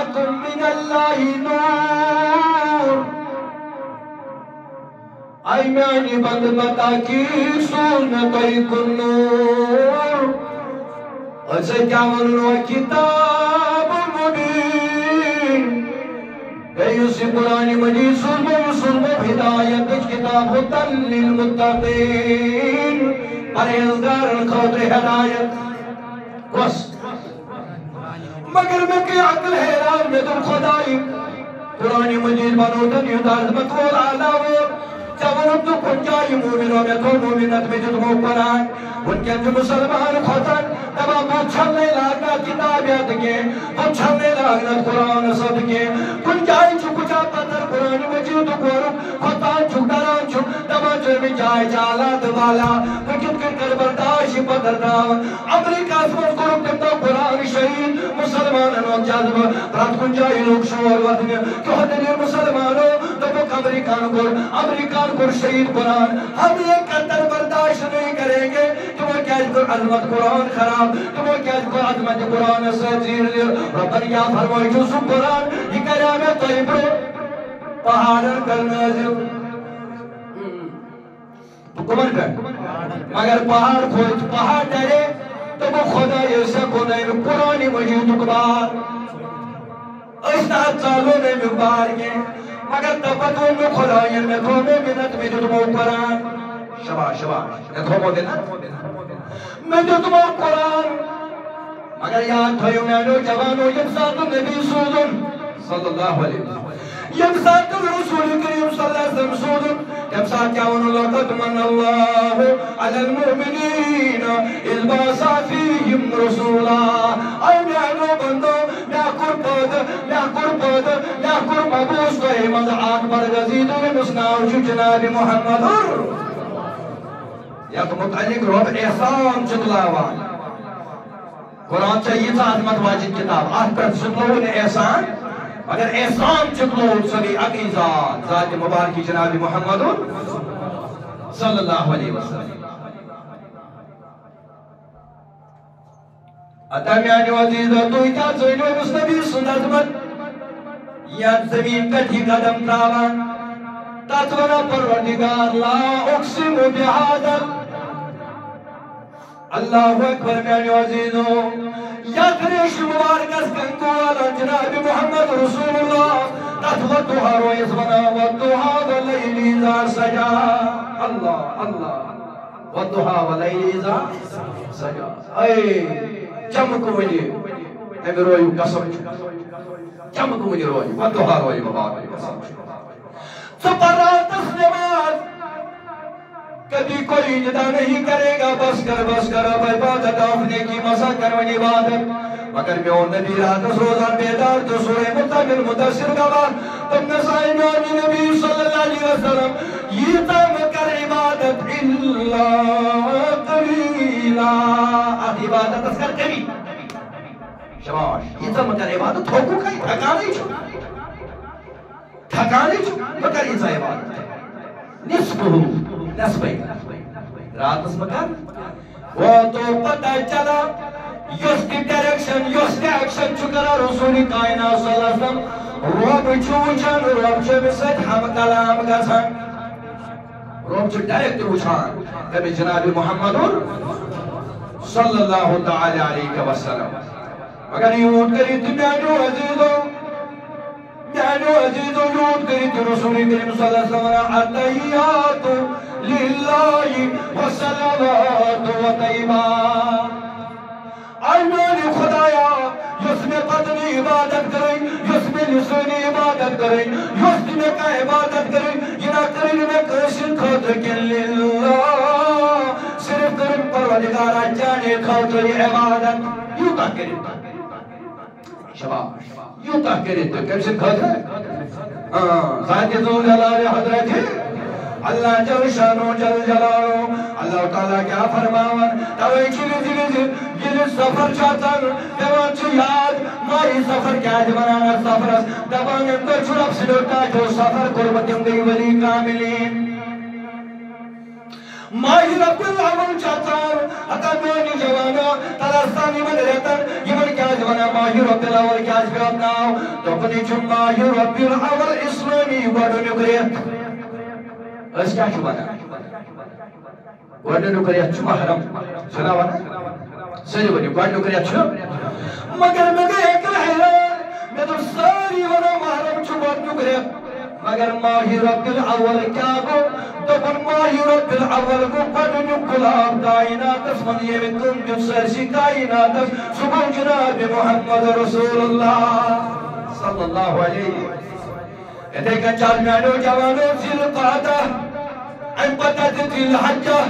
جاءكم من الله نور اي میانی بند بتا کی سنتوی کن نور اسے کیا ونو کتاب مبین اسی قرآن مجید سنو ہدایت کتاب ہدن للمتقین پرہیزگارن خاطر ہدایت بس مگر میں کی عقل حیران میں تم خدائی قرآن مجید بنو تن ہدایت مطول علاوہ جوانب تو کنجائی مومنوں میں تو مومنت میں جو تمہوں قرآن ان کے جو مسلمان خطر تبا بہت چھلنے لاغنا کتابیت کے بہت چھلنے لاغنا قرآن صد کے کنجائی چھو کچھا پتر قرآن مجید قرآن خطان چھو ڈران چھو تبا جو میں جائے چالات والا فکت کر برداشی پتر داون امریکہ اسمت قرآن تم تو قرآن شہید مسلمانوں جذب رات کنجائی لوگ شور وقت میں کہ دلی مسلمانوں تبک امریکان کو شہید قرآن ہم یہ قدر برداشت نہیں کریں گے کہ وہ کیا جو عظمت قرآن خراب کہ وہ کیا جو عظمت قرآن سے زیر لیر ربن کیا فرمائی جو سب قرآن یہ کلام طیب رو پہاڑن کر نازل کمر کر مگر پہاڑ کھوچ پہاڑ ڈرے تو وہ خدا یہ سکو نہیں قرآن مجید اکبار اسناد چالو نہیں مقبار کے مگر تفتون میں خدایین میں تھومے منت میں جو تمہوں قرآن شباش شباش میں تھومو منت میں جو تمہوں قرآن مگر یاد تھوئیو میں نو جوانو یمسات النبی سوزن صلی اللہ علیہ وسلم یمسات الرسول کریم صلی اللہ علیہ وسلم سوزن یمسات کیاون لقد من اللہ علی المؤمنین اذ باسا فیہم رسولا اے میانو بندو لیاکر مبوس کو احمد آکبر غزید مسناو جو جناب محمد یک متعلق رب احسان چطلاوان قرآن چاہیے تھا عظمت واجد کتاب آج پر چطلون احسان اگر احسان چطلون سبی اقی ذات مبارکی جناب محمد صلی اللہ علیہ وسلم اتمیانی وزیزہ تو کیا چوئنو اس نبی سنت من یا زمین کٹھی قدم تراوان تاتونا پروردگار لا اقسم بحادر اللہ اکبر میانی وزیزو یا تریش مبارک اس کنکوالا جناب محمد رسول اللہ تاتوتوها رویس بنا ودوها ولیلی ذا سجا اللہ اللہ ودوها ولیلی ذا سجا اے چمکو مجھے اگر روئی قسم چمکو مجھے روئی ودوہا روئی مبارک قسم سپرات اسلمات کبھی کوئی ندا نہیں کرے گا بس کر اب عبادت آفنے کی مسا کرونی عبادت مگر میں اور نبی رات روزان بیدار تو سورہ متقل مدثر گوا تم نسائی میانی نبی صلی اللہ علیہ وسلم یہ تم کر عبادت اللہ قلیلہ عبادت اسکر کبھی شباش یہ تم کر عبادت ہوکو کئی تھکانے چھو مگر یہ عبادت نصفہو نصفہی رات اس مکر وہ تو پتہ چلا یس کی ڈائریکشن یس کی ایکشن چکرا رسولی کائنات صلی اللہ علیہ وسلم روب چوچن روب چوبسد ہم کلام گزن روب چو ڈائریکٹ وچھان کبھی جناب محمد صلی اللہ تعالی علیہ وسلم مگر یود کری تو میانو عزیزو یود کری تو رسولی کریم صلی اللہ علیہ وسلم التحیات للہ وسلامات و طیبات آئی میانی خدایا یس میں قدمی عبادت کریں یس میں لسانی عبادت کریں یس میں کا عبادت کریں جنا کریں میں کرشن خاطر کے للہ صرف کریں پروردگارہ جانے خاطر عبادت یوں تا کریں شباش یوں تا کریں تو کرشن خاطر ذات ذو جلال حضرت اللہ جل شانو جل جلالو اللہ تعالیٰ کیا فرماون توئی جلی سفر چاہتن دیوان چی یاد مائی سفر کیا جبنانا سفر اس دبان اندر چھڑپ سلوٹا جو سفر قربتیم گئی ولی کاملین ماہ رب الاول چاہتان حتی دونی جوانا تلستانی من رہتن یہ من کیا جوانا ماہ رب الاول کیا جواب ناو تو کنی چون ماہ رب الاول اسلامی گوڑو نکریت اس کیا جوانا گوڑو نکریت چو محرم سناوانا سنی بنی گوڑو نکریت چو مگر ایک حیران میں تو ساری ونا محرم چو گوڑو نکریت مگر ماہ رب الاول کیا گو دبن ماہ رب الاول کو قدن قلاب کائنات اسمن یہ مکن جب سرسی کائنات سبن جناب محمد رسول اللہ صلی اللہ علیہ ادھے کا چارمیانو جوانو زیر قادہ ان پتہ دل حجہ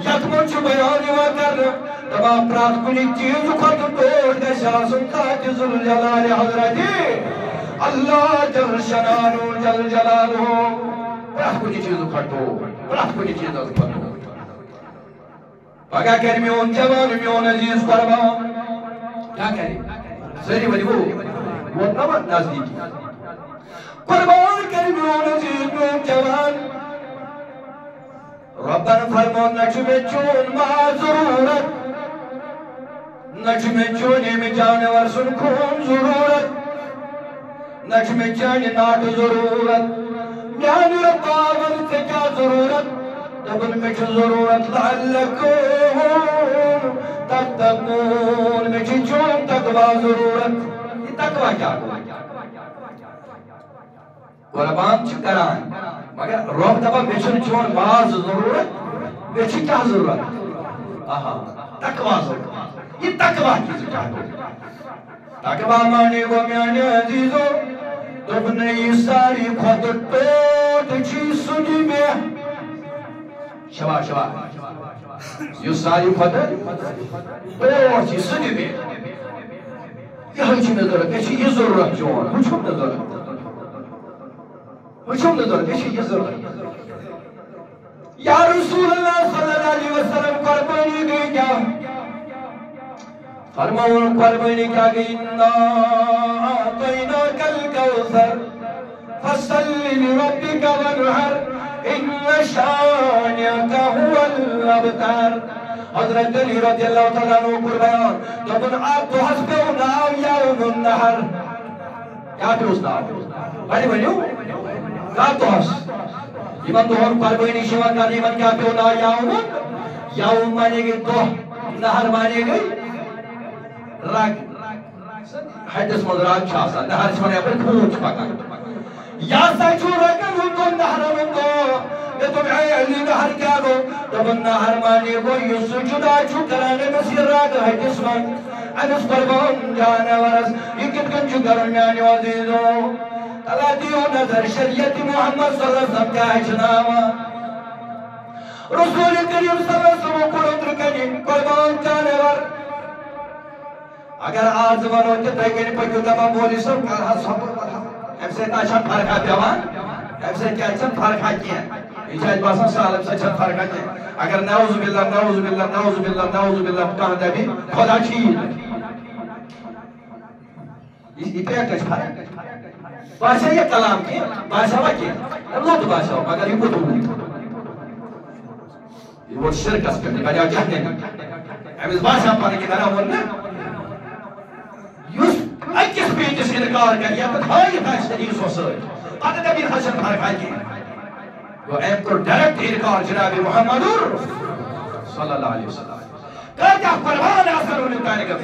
یکمن چو بیانی وکر تبا پرات کنی چیز خود توڑ دے شاسن کاج ذوالجلال حضرتی اللہ جل شنانو جل جلالو پرات کنی چیز کھٹو پرات کنی چیز کھٹو پاگا کہہ میون جوان میون عزیز قربان کیا کہہ رہی سری بلی وہ نمان نزدیکی قربان کہہ میون عزیز میون جوان ربنا فرمون نجم چون ما ضرورت نجم چونی میں جانور سن کون ضرورت نجم چانی ناٹ ضرورت میانی رب آور سے کیا ضرورت دبن میں چھ ضرورت لعلکون تتقون میں چھ چون تقوی ضرورت یہ تقوی کیا قربان چھ کران مگر رب دبا میں چھ چون باز ضرورت میں چھ کیا ضرورت تقوی ضرورت یہ تقوی کی ضرورت تقوی مانے گو میانی عزیزو دبن یہ ساری خود ٹوٹ چی سنی میں شبا یہ ساری خود ٹوٹ چی سنی میں یہ ہنچی نظرت یہ ضرورت چون ہنچم نظرت یہ ضرورت یا رسول اللہ صلی اللہ علیہ وسلم قربانی گئی کیا فرماؤں قربانی کیا گئی اِنَّا أَعْطَيْنَاكَ الْكَوْثَرَ فَصَلِّ لِرَبِّكَ وَانْحَرْ إِنَّ شَانِئَكَ هُوَ الْأَبْتَرُ حضرت علی رضی اللہ تعالیٰ عنہ قربان جب آپ تو حسبے ناو یوم النحر کیا پہ اس ناو بڑی بڑیو کیا تو حس ایمان تو ہم قربانی شیوان کا ایمان کیا پہ ناو یوم مانے گئی تو نہر مانے گئی راگ حدث مدراج چھاسا نہر چھونے پر کھوچ پکا یا سچو رکن ہوں تو نہر ہوں تو یہ تم علی نہر کیا گو تب نہر مانے گو یہ سجدہ چھو کرانے مسیر راگ حدث من انس قربان جانا ورس یہ کتکن چھو کرنیانی وزیدو اللہ دیو نظر شریعت محمد صلی اللہ علیہ وسلم کا اجناما رسول کریم صلی اللہ علیہ وسلم کو اترکنی قربان جانے ور اگر آج ونو کہ تیکنی پکیو دبا مولی سب کر حد صبر ہم سے تاچھن فرقہ پیوان ہم سے کیا چن فرقہ کیا یہ چاہت باسن سالم سے چن فرقہ کیا اگر نعوذ باللہ نعوذ باللہ نعوذ باللہ نعوذ باللہ کہاں دبی خدا چیز یہ پہ کچھ فرق باشا یہ کلام کی باشا وکی اللہ تو باشا ہو مگر یہ کتو نہیں یہ وہ شرک اس کرنے بجا جہنے ہم اس باشا پانے کی طرح ورنہ یوس اکیس پیٹس انکار کر یا پت ہائی تھا شدیس و سر پتہ دبیر حسن فرق آئی وہ ایم کو ڈائریکٹ انکار جناب محمد صلی اللہ علیہ وسلم کہتا قربان اثر انہیں کہنے کا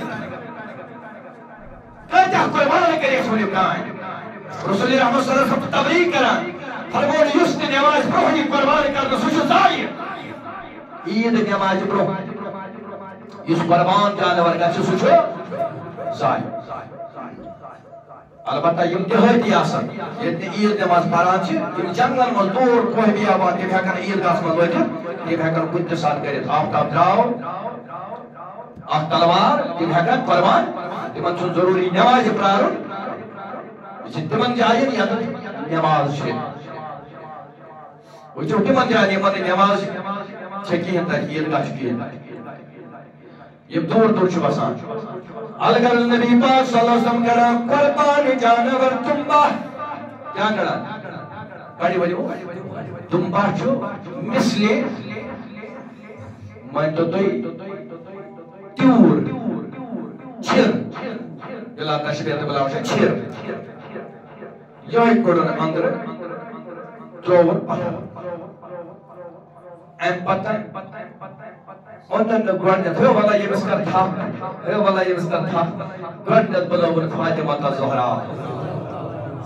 کہتا قربان کرے سولی بنائیں رسول رحمت صلی اللہ علیہ وسلم تبریک کرا فرمون یست نماز بروحی قربان کرنے سوچو ظاہر عید نماز بروح یس قربان جانور کا سوچو ظاہر البتہ یم دہاتی آسان یتنی عید نماز پران چھ یم جنگل مز دور کوئی بھی آباد تم ہیکن عید گاہس مز وٲتِتھ تم ہیکن کُنہِ ساتہٕ کٔرِتھ آفتاب درٛاو اکھ تلوار تم ہیکن قربان تمن چھُنہٕ ضروٗری نمازِ پرارُن یہ چھ تمن جاین یتن نماز چھ وٕچھو تمن جاین یمن نماز چھ کِہیٖنۍ تتہِ عید گاہ چھُ کِہیٖنۍ یم دور دور چھ بسان الگر نبی پاک صلی اللہ علیہ وسلم کرا قربان جانور تمبا کیا کرا بڑی بڑی تمبا چھو مثل مان تو تیور چھر بلا تشبیہ تو بلا وشا چھر یہ کوڑن اندر تروور پہا ایم پتہ اندر گرنت ہے والا یہ مسکر تھا ہے والا یہ مسکر تھا گرنت بلوون فاطمہ کا زہرا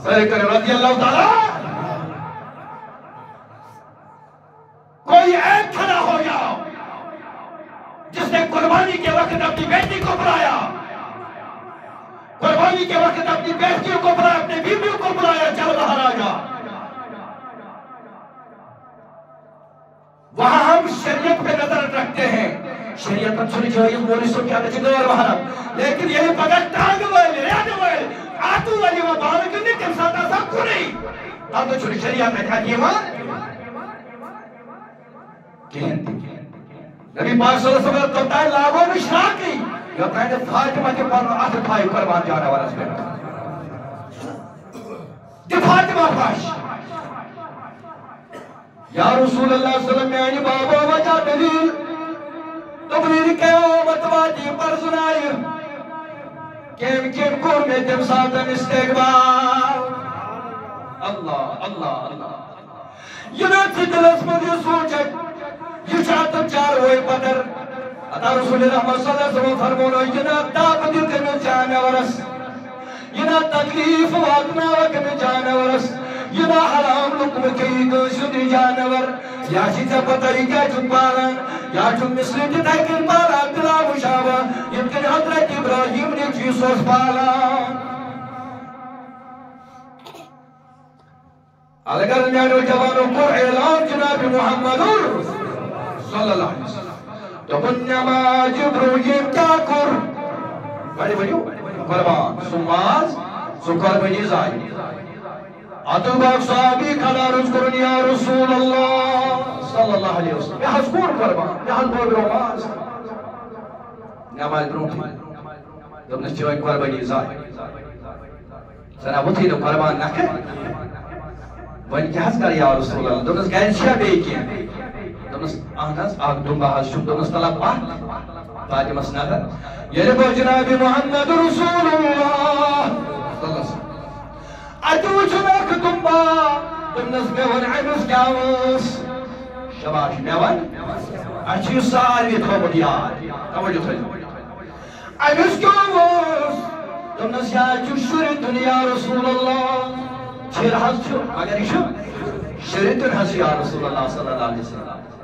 سر کر رضی اللہ تعالی کوئی ایک کھڑا ہو گیا جس نے قربانی کے وقت اپنی بیٹی کو بلایا قربانی کے وقت اپنی بیٹیوں کو بلایا اپنے بیویوں کو بلایا چل باہر آ جا وہاں ہم شریعت پہ نظر رکھتے ہیں شریعت پر چھوڑی چھوڑی مولی سو کیا نچے دور باہر لیکن یہی پگل ٹانگ والے ریاد والے آتو والی وہ بارے کرنے کے ساتھ آسا کھوڑی تب تو چھوڑی شریعت میں کھا دیئے وہاں نبی پاک صلی اللہ علیہ وسلم تو تائیں لاغوں میں شراک کی یا تائیں فاطمہ کے پر آخر بھائی قربان جانا والا اس میں کہ فاطمہ پاش یا رسول اللہ صلی اللہ علیہ وسلم میں بابا وجہ دلیل تبریر قیامت واجی پر سنائی کیم کور میں تم ساتن استقبال اللہ اللہ اللہ یہ نات سے دلس مجھے سوچک یہ چاہتا چار ہوئے پتر عطا رسول اللہ صلی اللہ علیہ وسلم فرمونو یہ نات تاپ دیتے میں جانے ورس یہ نات تکلیف واقنا وقت جانے ورس یہ نا حرام لکم کی گوشدی جانور یا چیزا پتری کیا چون پالا یا چون مثلی تیکن پالا بلا مشاوہ یمکن حضرت ابراہیم نے چیسوس پالا اگر نیانو جوانو کو اعلان جناب محمد صلی اللہ علیہ وسلم تو کنیما جبرویم کیا کر بڑی بڑیو قربان سماز سکر بنی زائی اتو باق صحابی کھلا رز کرن یا رسول اللہ صلی اللہ علیہ وسلم یہ حضور قربان یہ حضور برماز نماز برماز دمنس چوئن قربانی زائی سنا بطی دو قربان نکر وین کیا حض کر یا رسول اللہ دمنس گئن شیع بے کیا دمنس آناز آگ دنبا حض شب دمنس طلب پاک فاطمہ سنادر یہ ربو جناب محمد رسول اللہ صلی اللہ علیہ وسلم اتو چنک دنبا دمنس میون عمس کیاوس شباش میون اچھی ساروی تھوڑی یاد توجہ تھوڑی عمس کیاوس دمنس یا چشر دنیا رسول اللہ چھر حض چھو مگر ایشو شریتن حض یا رسول اللہ صلی اللہ علیہ وسلم